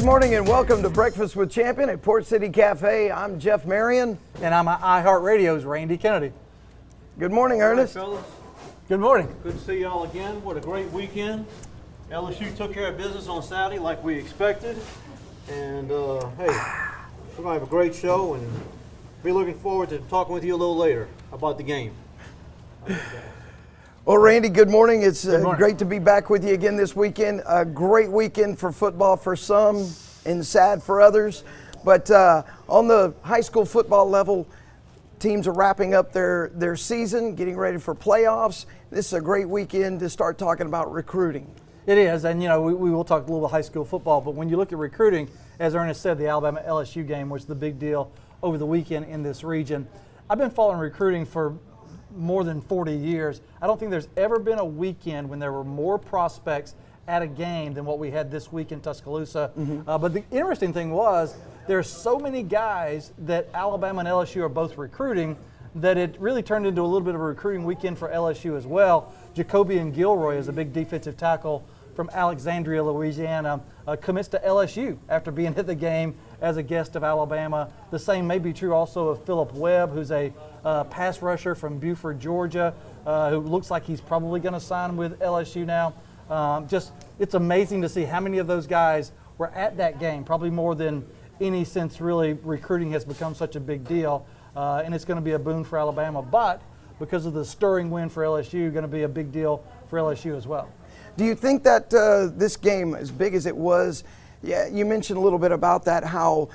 Good morning and welcome to Breakfast with Champion at Port City Cafe. I'm Jeff Marion. And I'm iHeartRadio's Randy Kennedy. Good morning, Ernest. All right, fellas. Good morning. Good to see y'all again. What a great weekend. LSU took care of business on Saturday like we expected. And hey, we're going to have a great show and be looking forward to talking with you a little later about the game. Well, Randy, good morning. It's morning. great to be back with you again this weekend. A great weekend for football for some and sad for others. But on the high school football level, teams are wrapping up their season, getting ready for playoffs. This is a great weekend to start talking about recruiting. It is, and we will talk a little bit high school football, but when you look at recruiting, as Ernest said, the Alabama-LSU game was the big deal over the weekend in this region. I've been following recruiting for more than 40 years. I don't think there's ever been a weekend when there were more prospects at a game than what we had this week in Tuscaloosa. But the interesting thing was there's so many guys that Alabama and LSU are both recruiting that it really turned into a little bit of a recruiting weekend for LSU as well. Jacobian Gilroy is a big defensive tackle from Alexandria, Louisiana, commits to LSU after being at the game as a guest of Alabama. The same may be true also of Phillip Webb, who's a pass rusher from Buford, Georgia, who looks like he's probably going to sign with LSU now. It's amazing to see how many of those guys were at that game, probably more than any since really recruiting has become such a big deal. And it's going to be a boon for Alabama, but because of the stirring win for LSU, going to be a big deal for LSU as well. Do you think that this game, as big as it was, yeah, you mentioned a little bit about that, how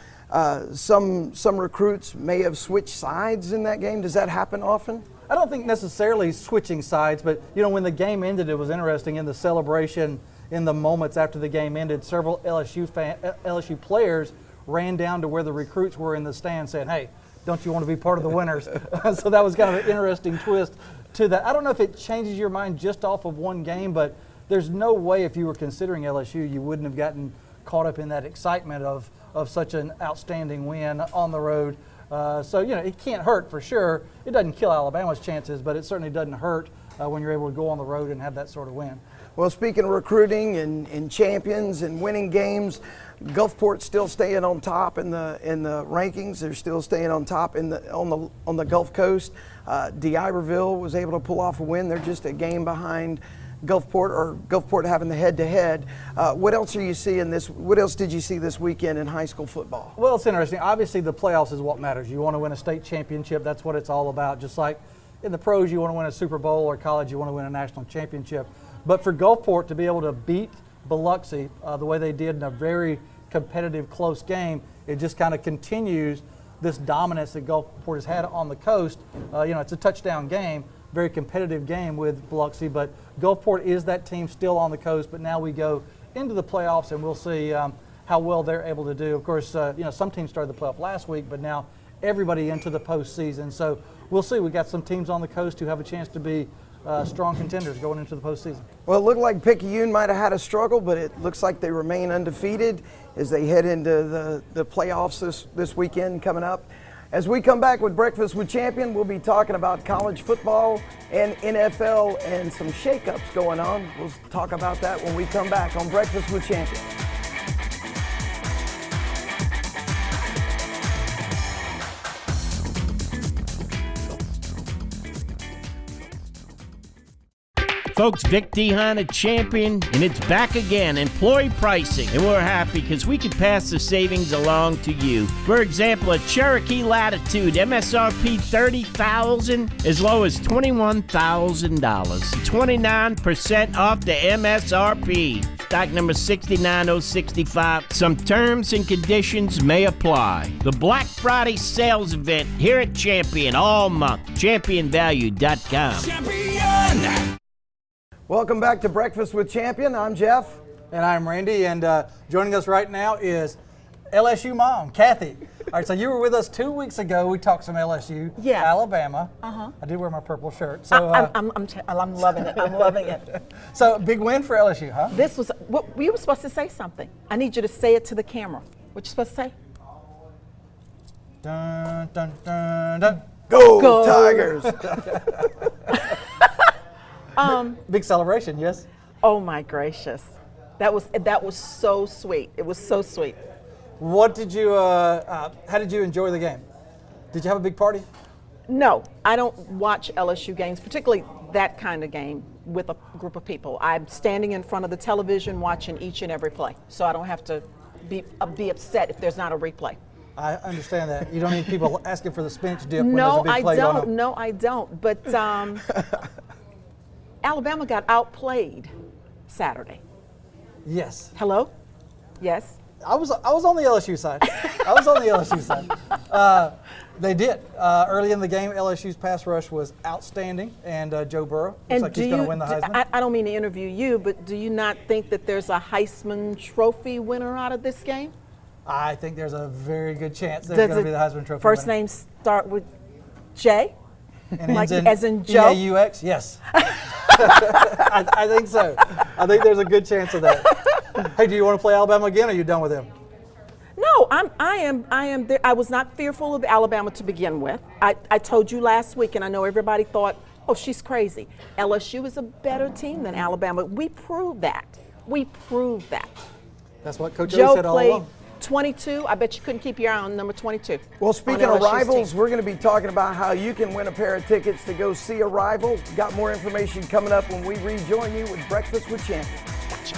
some recruits may have switched sides in that game. Does that happen often? I don't think necessarily switching sides, but when the game ended, it was interesting in the celebration, in the moments after the game ended, several LSU players ran down to where the recruits were in the stand saying, hey, don't you want to be part of the winners? So that was kind of an interesting twist to that. I don't know if it changes your mind just off of one game, but there's no way if you were considering LSU, you wouldn't have gotten caught up in that excitement of such an outstanding win on the road. So it can't hurt for sure. It doesn't kill Alabama's chances, but it certainly doesn't hurt when you're able to go on the road and have that sort of win. Well, speaking of recruiting and champions and winning games, Gulfport's still staying on top in the rankings. They're still staying on top on the Gulf Coast. D'Iberville was able to pull off a win. They're just a game behind Gulfport having the head-to-head. What else are you seeing what else did you see this weekend in high school football? Well, it's interesting. Obviously, the playoffs is what matters. You want to win a state championship. That's what it's all about. Just like in the pros, you want to win a Super Bowl, or college, you want to win a national championship. But for Gulfport to be able to beat Biloxi the way they did in a very competitive, close game, it just kind of continues this dominance that Gulfport has had on the coast. It's a touchdown game, very competitive game with Biloxi, but Gulfport is that team still on the coast. But now we go into the playoffs, and we'll see how well they're able to do. Of course, some teams started the playoff last week, but now everybody into the postseason. So we'll see. We got some teams on the coast who have a chance to be strong contenders going into the postseason. Well, it looked like Picayune might have had a struggle, but it looks like they remain undefeated as they head into the playoffs this weekend coming up. As we come back with Breakfast with Champion, we'll be talking about college football and NFL and some shakeups going on. We'll talk about that when we come back on Breakfast with Champion. Folks, Vic Dehan at Champion, and it's back again, employee pricing. And we're happy because we can pass the savings along to you. For example, a Cherokee Latitude, MSRP $30,000, as low as $21,000. 29% off the MSRP. Stock number 69065. Some terms and conditions may apply. The Black Friday sales event here at Champion all month. ChampionValue.com. Champion! Welcome back to Breakfast with Champion. I'm Jeff. And I'm Randy, and joining us right now is LSU mom, Kathy. All right, so you were with us 2 weeks ago. We talked some LSU, yes. Alabama. Uh-huh. I did wear my purple shirt. So I'm loving it. I'm loving it. So big win for LSU, huh? This was what we were supposed to say something. I need you to say it to the camera. What you supposed to say? Dun dun dun dun. Go Tigers! Big celebration, yes? Oh my gracious. That was so sweet. It was so sweet. What did you? How did you enjoy the game? Did you have a big party? No, I don't watch LSU games, particularly that kind of game with a group of people. I'm standing in front of the television watching each and every play, so I don't have to be upset if there's not a replay. I understand that. You don't need people asking for the spinach dip when there's a big play going on. No, I don't. But Alabama got outplayed Saturday. Yes. Hello? Yes? I was on the LSU side. They did. Early in the game, LSU's pass rush was outstanding, and Joe Burrow looks like he's going to win the Heisman. I don't mean to interview you, but do you not think that there's a Heisman Trophy winner out of this game? I think there's a very good chance there's going to be the Heisman Trophy First winner. names start with J? And like in as in Joe? E-A-U-X? Yes. I think so. I think there's a good chance of that. Hey, do you want to play Alabama again, or are you done with them? No, I am there. I was not fearful of Alabama to begin with. I told you last week, and I know everybody thought, oh, she's crazy. LSU is a better team than Alabama. We proved that. That's what Coach Joe said all played along. 22. I bet you couldn't keep your eye on number 22. Well, speaking of LSU's rivals, team. we're going to be talking about how you can win a pair of tickets to go see a rival. Got more information coming up when we rejoin you with Breakfast with Champions. Gotcha.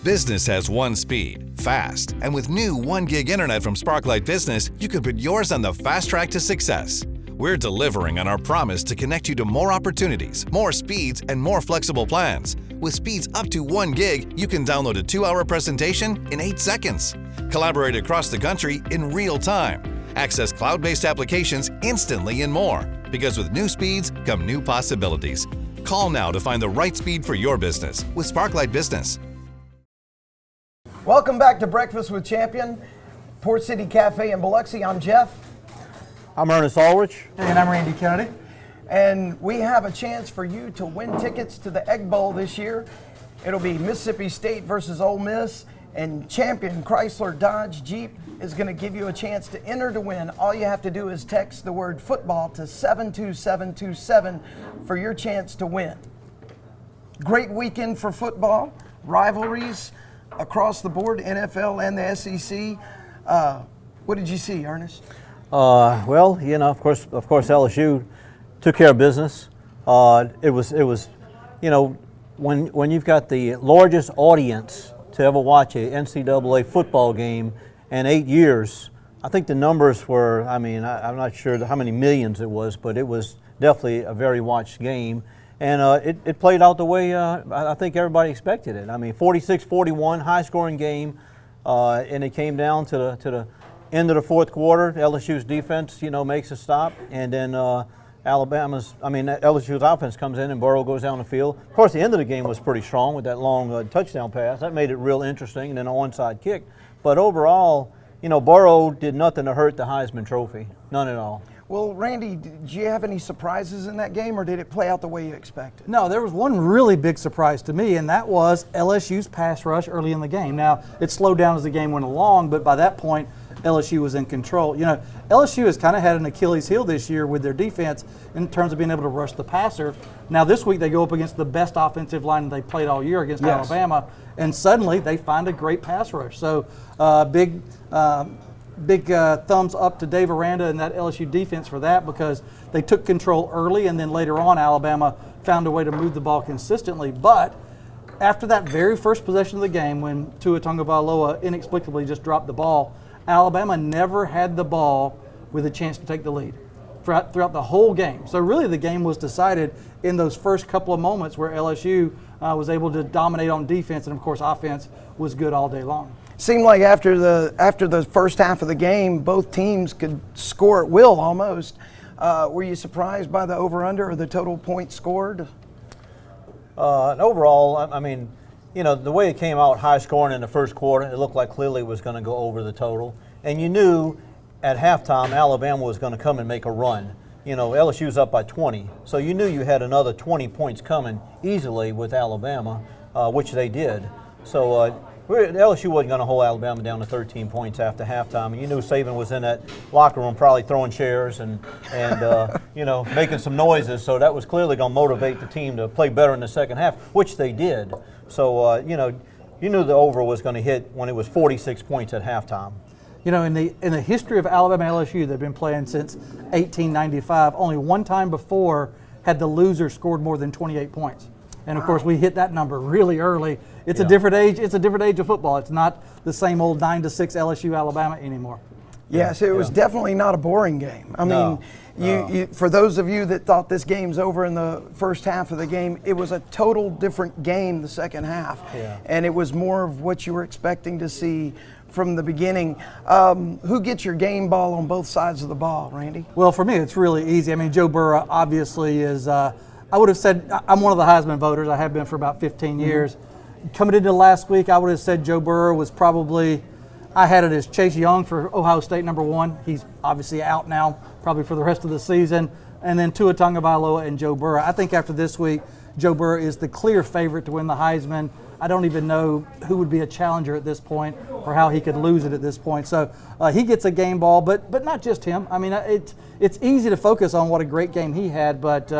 Business has one speed, fast, and with new 1 gig internet from Sparklight Business, you can put yours on the fast track to success. We're delivering on our promise to connect you to more opportunities, more speeds, and more flexible plans. With speeds up to 1 gig, you can download a 2-hour presentation in 8 seconds. Collaborate across the country in real time. Access cloud-based applications instantly and more. Because with new speeds come new possibilities. Call now to find the right speed for your business with Sparklight Business. Welcome back to Breakfast with Champion, Port City Cafe in Biloxi. I'm Jeff. I'm Ernest Ulrich. And I'm Randy Kennedy. And we have a chance for you to win tickets to the Egg Bowl this year. It'll be Mississippi State versus Ole Miss, and Champion Chrysler Dodge Jeep is going to give you a chance to enter to win. All you have to do is text the word football to 72727 for your chance to win. Great weekend for football, rivalries across the board, NFL and the SEC. What did you see, Ernest? Well, you know, of course, LSU took care of business. It was, you know, when you've got the largest audience to ever watch a NCAA football game in 8 years, I think the numbers were, I mean, I'm not sure how many millions it was, but it was definitely a very watched game. And it played out the way I think everybody expected it. I mean, 46-41, high-scoring game, and it came down to the end of the fourth quarter. LSU's defense, you know, makes a stop, and then LSU's offense comes in and Burrow goes down the field. Of course, the end of the game was pretty strong with that long touchdown pass. That made it real interesting, and then an onside kick. But overall, you know, Burrow did nothing to hurt the Heisman Trophy, none at all. Well, Randy, did you have any surprises in that game, or did it play out the way you expected? No, there was one really big surprise to me, and that was LSU's pass rush early in the game. Now, it slowed down as the game went along, but by that point, LSU was in control. You know, LSU has kind of had an Achilles heel this year with their defense in terms of being able to rush the passer. Now, this week they go up against the best offensive line they played all year against Alabama, and suddenly they find a great pass rush. So, big thumbs up to Dave Aranda and that LSU defense for that, because they took control early, and then later on Alabama found a way to move the ball consistently. But after that very first possession of the game, when Tua Tagovailoa inexplicably just dropped the ball, Alabama never had the ball with a chance to take the lead throughout the whole game. So really the game was decided in those first couple of moments where LSU was able to dominate on defense, and of course offense was good all day long. seemed like after the first half of the game, both teams could score at will almost. Were you surprised by the over/under or the total points scored? And overall, I mean, you know, the way it came out high scoring in the first quarter, it looked like clearly it was going to go over the total. And you knew at halftime Alabama was going to come and make a run. You know, LSU's up by 20, so you knew you had another 20 points coming easily with Alabama, which they did. So LSU wasn't going to hold Alabama down to 13 points after halftime. And you knew Saban was in that locker room probably throwing chairs and you know, making some noises. So that was clearly going to motivate the team to play better in the second half, which they did. So, you know, you knew the over was going to hit when it was 46 points at halftime. You know, in the history of Alabama and LSU, they've been playing since 1895. Only one time before had the loser scored more than 28 points. And of course, we hit that number really early. It's a different age. It's a different age of football. It's not the same old 9-6 LSU Alabama anymore. Yes, it was definitely not a boring game. I mean, you, for those of you that thought this game's over in the first half of the game, it was a total different game the second half. Yeah. And it was more of what you were expecting to see from the beginning. Who gets your game ball on both sides of the ball, Randy? Well, for me, it's really easy. I mean, Joe Burrow obviously is, I would have said, I'm one of the Heisman voters. I have been for about 15 years. Coming into last week, I would have said Joe Burrow was probably, I had it as Chase Young for Ohio State #1. He's obviously out now, probably for the rest of the season. And then Tua Tagovailoa and Joe Burrow. I think after this week, Joe Burrow is the clear favorite to win the Heisman. I don't even know who would be a challenger at this point or how he could lose it at this point. So he gets a game ball, but not just him. I mean, it's easy to focus on what a great game he had, but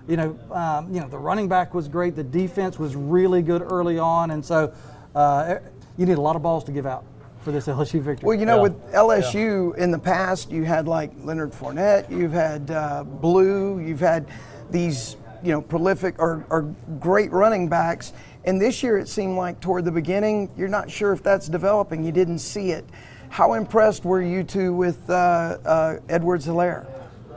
you know, the running back was great. The defense was really good early on, and so you need a lot of balls to give out for this LSU victory. Well, you know, with LSU in the past, you had like Leonard Fournette, you've had Blue, you've had these, you know, prolific or great running backs. And this year it seemed like toward the beginning, you're not sure if that's developing. You didn't see it. How impressed were you two with Edwards-Helaire?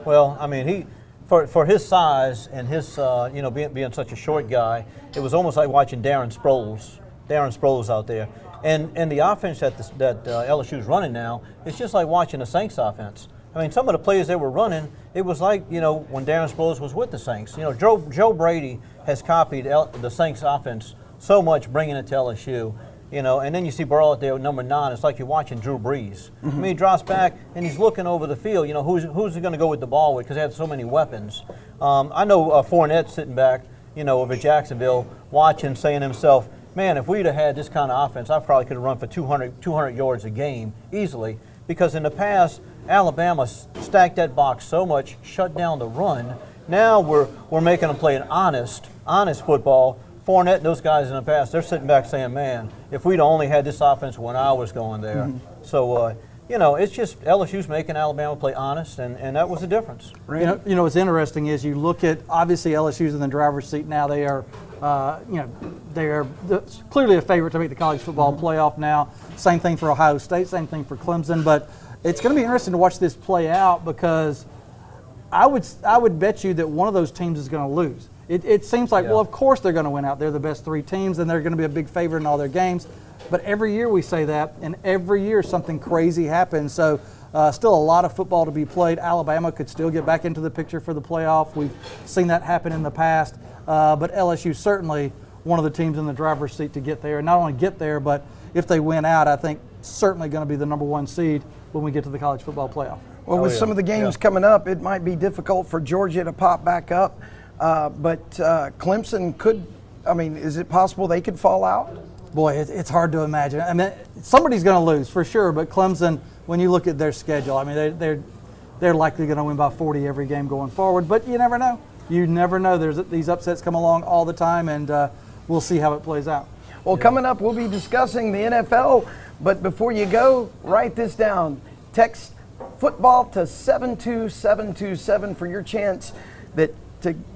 Well, I mean, he for his size and his you know, being such a short guy, it was almost like watching Darren Sproles out there. And the offense that LSU's running now, it's just like watching the Saints offense. I mean, some of the plays they were running, it was like, you know, when Darren Sproles was with the Saints. You know, Joe Brady has copied the Saints offense so much, bringing it to LSU. You know, and then you see Burrow out there with #9. It's like you're watching Drew Brees. I mean, he drops back and he's looking over the field. You know, who's he going to go with the ball with, because they have so many weapons. I know Fournette sitting back, you know, over Jacksonville, watching, saying to himself, man, if we'd have had this kind of offense, I probably could have run for 200 yards a game easily. Because in the past, Alabama stacked that box so much, shut down the run. Now we're making them play an honest football. Fournette and those guys in the past, they're sitting back saying, man, if we'd only had this offense when I was going there. So, you know, it's just LSU's making Alabama play honest, and that was the difference. You know, what's interesting is you look at, obviously LSU's in the driver's seat now. They are, you know, they are clearly a favorite to make the college football playoff now. Same thing for Ohio State, same thing for Clemson. But it's going to be interesting to watch this play out, because I would bet you that one of those teams is going to lose. It seems like, well, of course they're going to win out. They're the best 3 teams, and they're going to be a big favorite in all their games. But every year we say that, and every year something crazy happens. So still a lot of football to be played. Alabama could still get back into the picture for the playoff. We've seen that happen in the past. But LSU certainly one of the teams in the driver's seat to get there. And not only get there, but if they win out, I think certainly going to be the #1 seed when we get to the college football playoff. Well, with some of the games coming up, it might be difficult for Georgia to pop back up. But Clemson could, I mean, is it possible they could fall out? Boy, it's hard to imagine. I mean, somebody's going to lose for sure, but Clemson, when you look at their schedule, I mean, they're likely going to win by 40 every game going forward, but you never know. You never know. There's these upsets come along all the time, and we'll see how it plays out. Well, coming up, we'll be discussing the NFL, but before you go, write this down. Text football to 72727 for your chance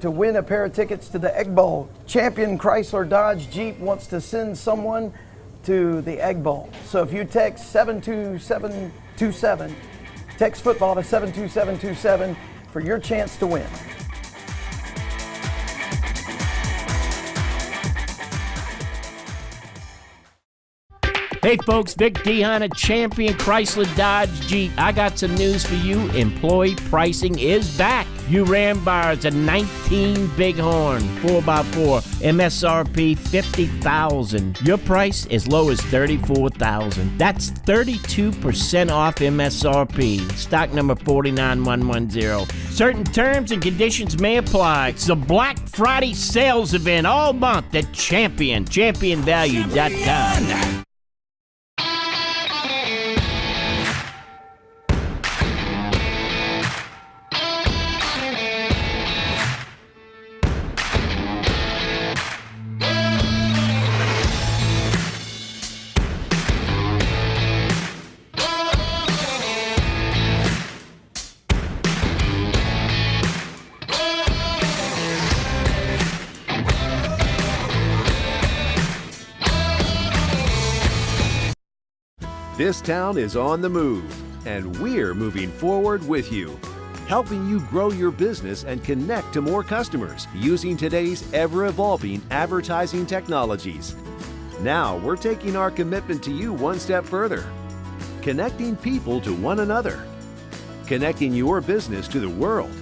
to win a pair of tickets to the Egg Bowl. Champion Chrysler Dodge Jeep wants to send someone to the Egg Bowl. So if you text 72727, text football to 72727 for your chance to win. Hey folks, Vic Dehan at Champion Chrysler Dodge Jeep. I got some news for you. Employee pricing is back. You ram bars a 19 Bighorn 4x4, MSRP $50,000. Your price as low as $34,000. That's 32% off MSRP. Stock number 49110. Certain terms and conditions may apply. It's the Black Friday sales event all month at Champion, championvalue.com. This town is on the move, and we're moving forward with you, helping you grow your business and connect to more customers using today's ever-evolving advertising technologies. Now we're taking our commitment to you one step further, connecting people to one another, connecting your business to the world,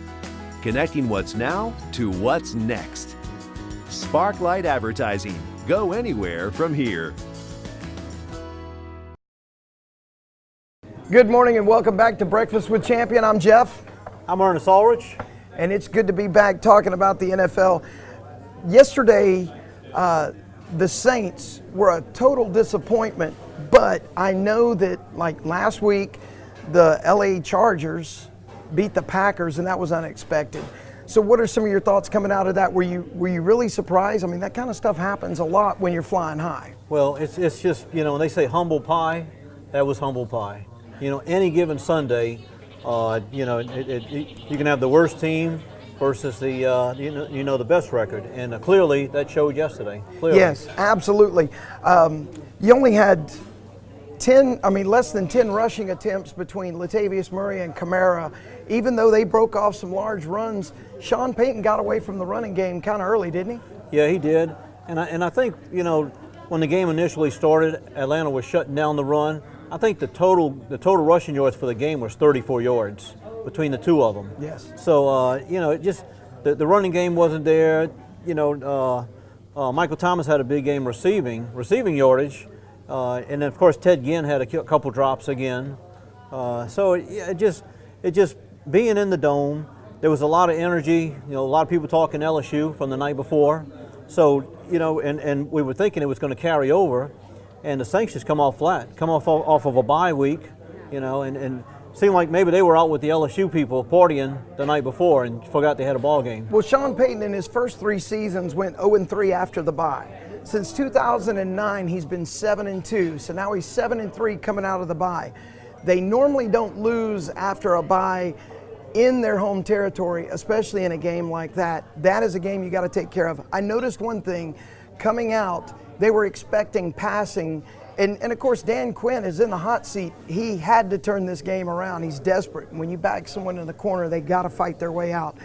connecting what's now to what's next. Sparklight Advertising. Go anywhere from here. Good morning and welcome back to Breakfast with Champion. I'm Jeff. I'm Ernest Ulrich. And it's good to be back talking about the NFL. Yesterday, the Saints were a total disappointment, but I know that like last week, the LA Chargers beat the Packers and that was unexpected. So what are some of your thoughts coming out of that? Were you really surprised? I mean, that kind of stuff happens a lot when you're flying high. Well, it's just, you know, when they say humble pie, that was humble pie. You know, any given Sunday, you know, you can have the worst team versus the the best record, and clearly that showed yesterday. Clearly. Yes, absolutely. You only had less than 10 rushing attempts between Latavius Murray and Kamara. Even though they broke off some large runs, Sean Payton got away from the running game kind of early, didn't he? Yeah, he did. And I think, you know, when the game initially started, Atlanta was shutting down the run. I think the total rushing yards for the game was 34 yards between the two of them. Yes. So, you know, it just the running game wasn't there. You know, Michael Thomas had a big game receiving yardage. And then, of course, Ted Ginn had a couple drops again. So it just being in the Dome, there was a lot of energy. You know, a lot of people talking LSU from the night before. So, you know, and we were thinking it was going to carry over. And the Saints just come off flat, come off of a bye week, you know, and seemed like maybe they were out with the LSU people partying the night before and forgot they had a ball game. Well, Sean Payton in his first 3 seasons went 0-3 after the bye. Since 2009, he's been 7-2, so now he's 7-3 coming out of the bye. They normally don't lose after a bye in their home territory, especially in a game like that. That is a game you got to take care of. I noticed one thing coming out. They were expecting passing, and of course Dan Quinn is in the hot seat. He had to turn this game around. He's desperate. When you back someone in the corner, they got to fight their way out.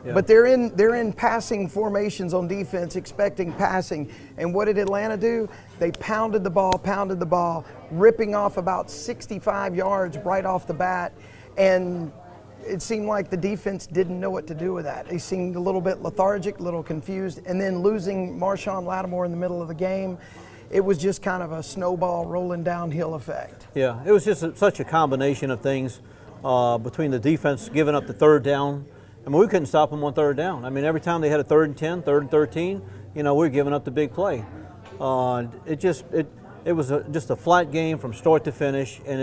Yeah. But they're in passing formations on defense, expecting passing. And what did Atlanta do? They pounded the ball, ripping off about 65 yards right off the bat. And it seemed like the defense didn't know what to do with that. They seemed a little bit lethargic, a little confused, and then losing Marshawn Lattimore in the middle of the game, it was just kind of a snowball rolling downhill effect. Yeah, it was just such a combination of things between the defense giving up the third down. I mean, we couldn't stop them on third down. I mean, every time they had a 3rd and 10, 3rd and 13, you know, we were giving up the big play. It was just a flat game from start to finish, and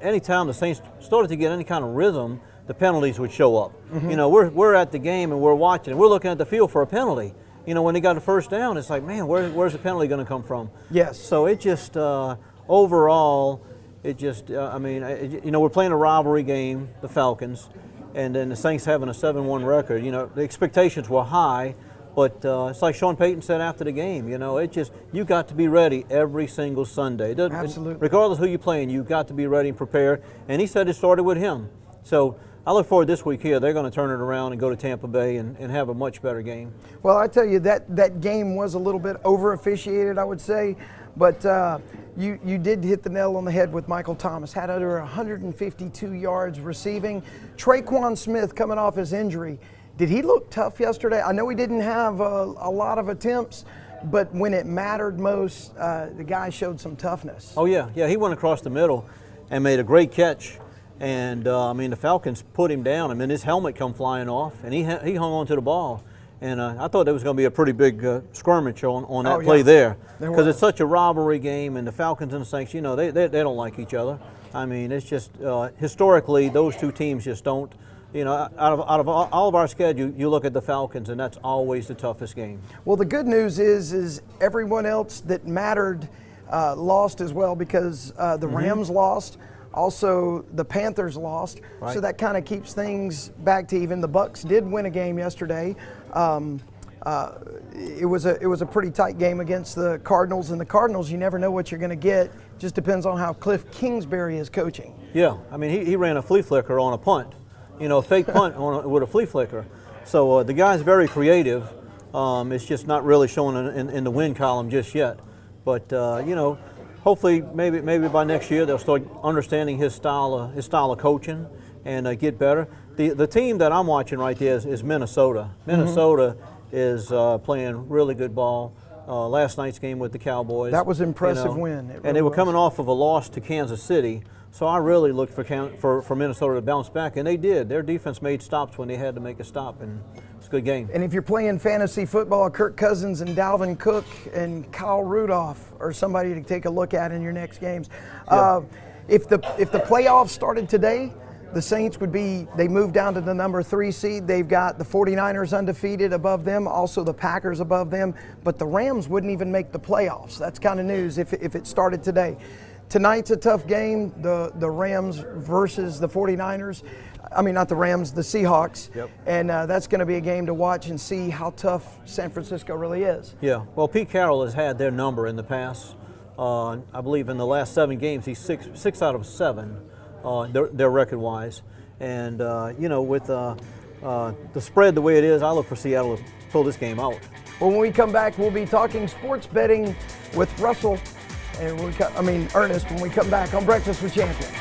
any time the Saints started to get any kind of rhythm, the penalties would show up. Mm-hmm. You know, we're at the game and we're watching, and we're looking at the field for a penalty. You know, when they got a first down, it's like, man, where's the penalty going to come from? Yes. So it just overall, it just I mean, you know, we're playing a rivalry game, the Falcons, and then the Saints having a 7-1 record. You know, the expectations were high, but it's like Sean Payton said after the game. You know, you got to be ready every single Sunday. Absolutely. Regardless of who you're playing, you got to be ready and prepared. And he said it started with him. So. I look forward this week here. They're going to turn it around and go to Tampa Bay and have a much better game. Well, I tell you, that game was a little bit over officiated, I would say, but you did hit the nail on the head with Michael Thomas. Had under 152 yards receiving. Traquan Smith coming off his injury. Did he look tough yesterday? I know he didn't have a lot of attempts, but when it mattered most, the guy showed some toughness. Oh yeah, he went across the middle and made a great catch. And I mean, the Falcons put him down. I mean, his helmet come flying off, and he hung on to the ball. And I thought there was going to be a pretty big skirmish on that play there, because it's such a rivalry game, and the Falcons and the Saints, you know, they don't like each other. I mean, it's just historically those two teams just don't. You know, out of all of our schedule, you look at the Falcons, and that's always the toughest game. Well, the good news is everyone else that mattered lost as well, because the Rams lost. Also, the Panthers lost, so that kind of keeps things back to even. The Bucks did win a game yesterday. It was a pretty tight game against the Cardinals, and the Cardinals, you never know what you're going to get. Just depends on how Cliff Kingsbury is coaching. Yeah, I mean, he ran a flea flicker on a punt, you know, a fake punt with a flea flicker. So the guy's very creative. It's just not really showing in the win column just yet. But you know, hopefully, maybe by next year they'll start understanding his style of coaching and get better. The team that I'm watching right there is Minnesota. Minnesota is playing really good ball. Last night's game with the Cowboys. That was an impressive win. And they were coming off of a loss to Kansas City. So I really looked for Minnesota to bounce back, and they did. Their defense made stops when they had to make a stop, and it's a good game. And if you're playing fantasy football, Kirk Cousins and Dalvin Cook and Kyle Rudolph are somebody to take a look at in your next games. Yeah. If the playoffs started today, the Saints they moved down to the number 3 seed. They've got the 49ers undefeated above them, also the Packers above them, but the Rams wouldn't even make the playoffs. That's kind of news if it started today. Tonight's a tough game, the Rams versus the 49ers. I mean, not the Rams, the Seahawks. Yep. And that's going to be a game to watch and see how tough San Francisco really is. Yeah, well, Pete Carroll has had their number in the past. I believe in the last 7 games, he's six out of 7. Their record-wise, and you know, with the spread the way it is, I look for Seattle to pull this game out. Well, when we come back, we'll be talking sports betting with Russell, and Ernest, when we come back on Breakfast with Champions.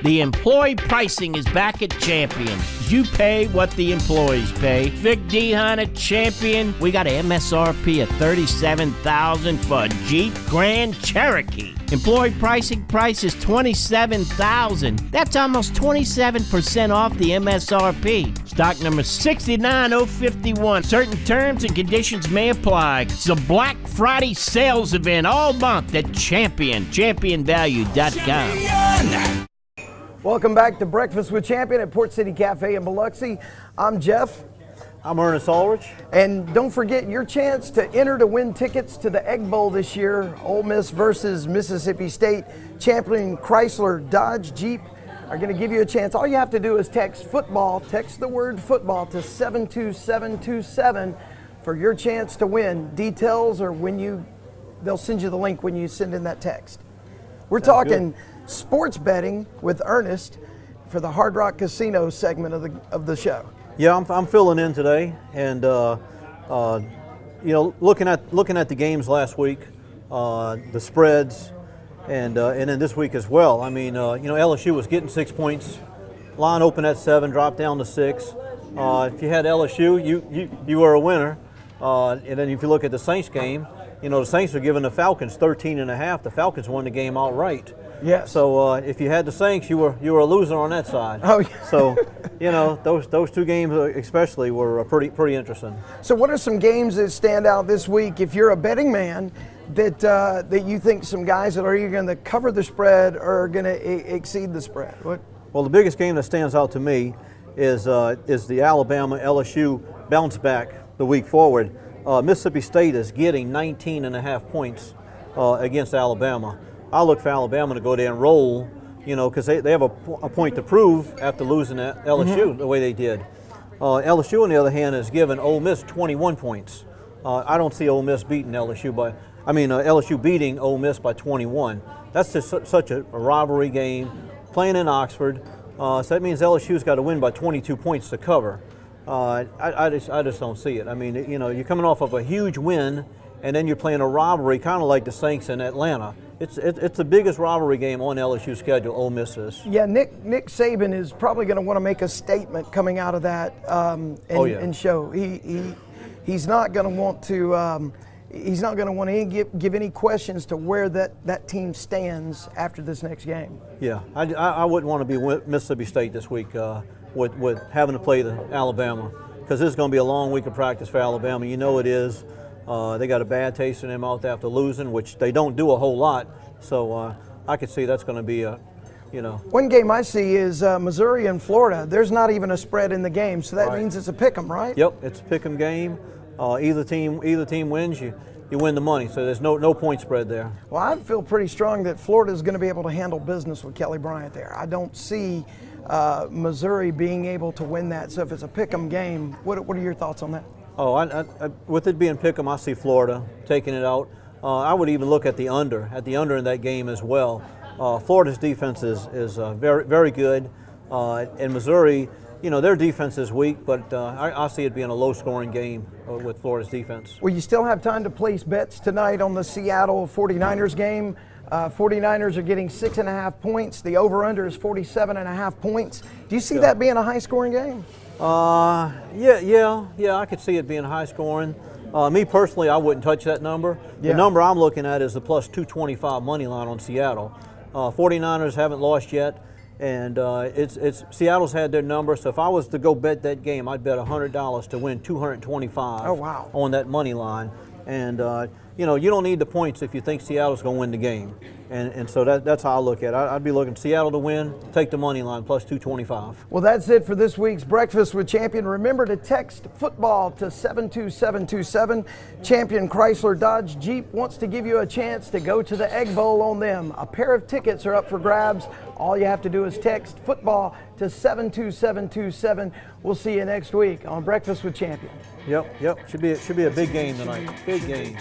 The employee pricing is back at Champion. You pay what the employees pay. Vic Dehan at Champion. We got an MSRP of $37,000 for a Jeep Grand Cherokee. Employee pricing price is $27,000. That's almost 27% off the MSRP. Stock number 69051. Certain terms and conditions may apply. It's a Black Friday sales event all month at Champion. ChampionValue.com. Welcome back to Breakfast with Champion at Port City Cafe in Biloxi. I'm Jeff. I'm Ernest Ulrich. And don't forget your chance to enter to win tickets to the Egg Bowl this year. Ole Miss versus Mississippi State. Champion Chrysler, Dodge, Jeep are going to give you a chance. All you have to do is text football, text the word football to 72727 for your chance to win. Details are they'll send you the link when you send in that text. We're talking sports betting with Ernest for the Hard Rock Casino segment of the show. Yeah, I'm filling in today, and you know, looking at the games last week, the spreads, and then this week as well. I mean, you know, LSU was getting 6 points, line open at 7, dropped down to 6. If you had LSU, you were a winner. And then if you look at the Saints game, you know, the Saints are giving the Falcons 13.5. The Falcons won the game outright. Yeah. So if you had the Saints, you were a loser on that side. Oh, yeah. So, you know, those 2 games especially were pretty interesting. So what are some games that stand out this week? If you're a betting man, that you think some guys that are either going to cover the spread or are going to exceed the spread? What? Well, the biggest game that stands out to me is the Alabama LSU bounce back the week forward. Mississippi State is getting 19.5 points against Alabama. I look for Alabama to go there and roll, because they have a point to prove after losing at LSU the way they did. LSU, on the other hand, has given Ole Miss 21 points. I don't see Ole Miss beating LSU LSU beating Ole Miss by 21. That's just such a rivalry game, playing in Oxford. So that means LSU's got to win by 22 points to cover. I just don't see it. I mean, you're coming off of a huge win, and then you're playing a rivalry, kind of like the Saints in Atlanta. It's the biggest rivalry game on LSU's schedule. Ole Miss is. Yeah, Nick Saban is probably going to want to make a statement coming out of that and show he's not going to want to. He's not going to want to give any questions to where that team stands after this next game. Yeah, I wouldn't want to be with Mississippi State this week with having to play the Alabama, because this is going to be a long week of practice for Alabama. It is. They got a bad taste in their mouth after losing, which they don't do a whole lot. So I could see that's going to be One game I see is Missouri and Florida. There's not even a spread in the game, so that means it's a pick'em, right? Yep, it's a pick'em game. Either team wins, you win the money. So there's no point spread there. Well, I feel pretty strong that Florida is going to be able to handle business with Kelly Bryant there. I don't see Missouri being able to win that. So if it's a pick'em game, what are your thoughts on that? Oh, I with it being pick'em, I see Florida taking it out. I would even look at the under in that game as well. Florida's defense is very, very good, and Missouri, their defense is weak, but I see it being a low-scoring game with Florida's defense. Well, you still have time to place bets tonight on the Seattle 49ers game. 49ers are getting 6.5 points. The over-under is 47.5 points. Do you see that being a high-scoring game? Yeah, I could see it being high scoring. Me personally, I wouldn't touch that number. The number I'm looking at is the plus 225 money line on Seattle. 49ers haven't lost yet, and it's Seattle's had their number. So if I was to go bet that game, I'd bet $100 to win 225. Oh, wow. On that money line. And you don't need the points if you think Seattle's going to win the game. And so that's how I look at it. I'd be looking Seattle to win, take the money line, plus 225. Well, that's it for this week's Breakfast with Champion. Remember to text football to 72727. Champion Chrysler Dodge Jeep wants to give you a chance to go to the Egg Bowl on them. A pair of tickets are up for grabs. All you have to do is text football to 72727. We'll see you next week on Breakfast with Champion. Yep. Should be a big game tonight. Big game.